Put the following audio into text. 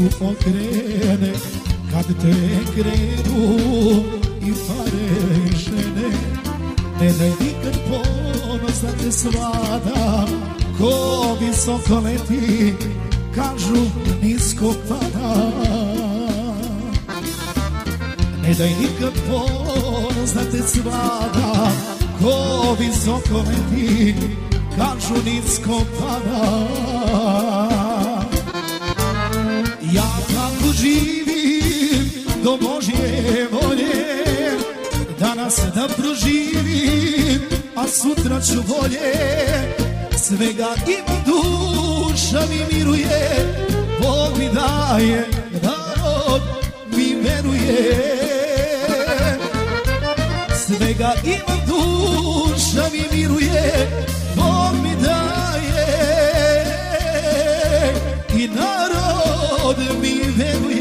su okrene kad te krenu i pare i žene. Ne daj nikad ponos da te svada, ko visoko leti, kažu nisko pada. Ne daj nikad ponos da te svada, ko visoko leti, kažu nisko pada. Ja tako živim do Božje volje, danas da proživim, a sutra ću bolje. Svega ima duša mi miruje, Bog mi daje, narod mi veruje. Svega ima duša mi miruje, Bog mi daje i narod mi veruje.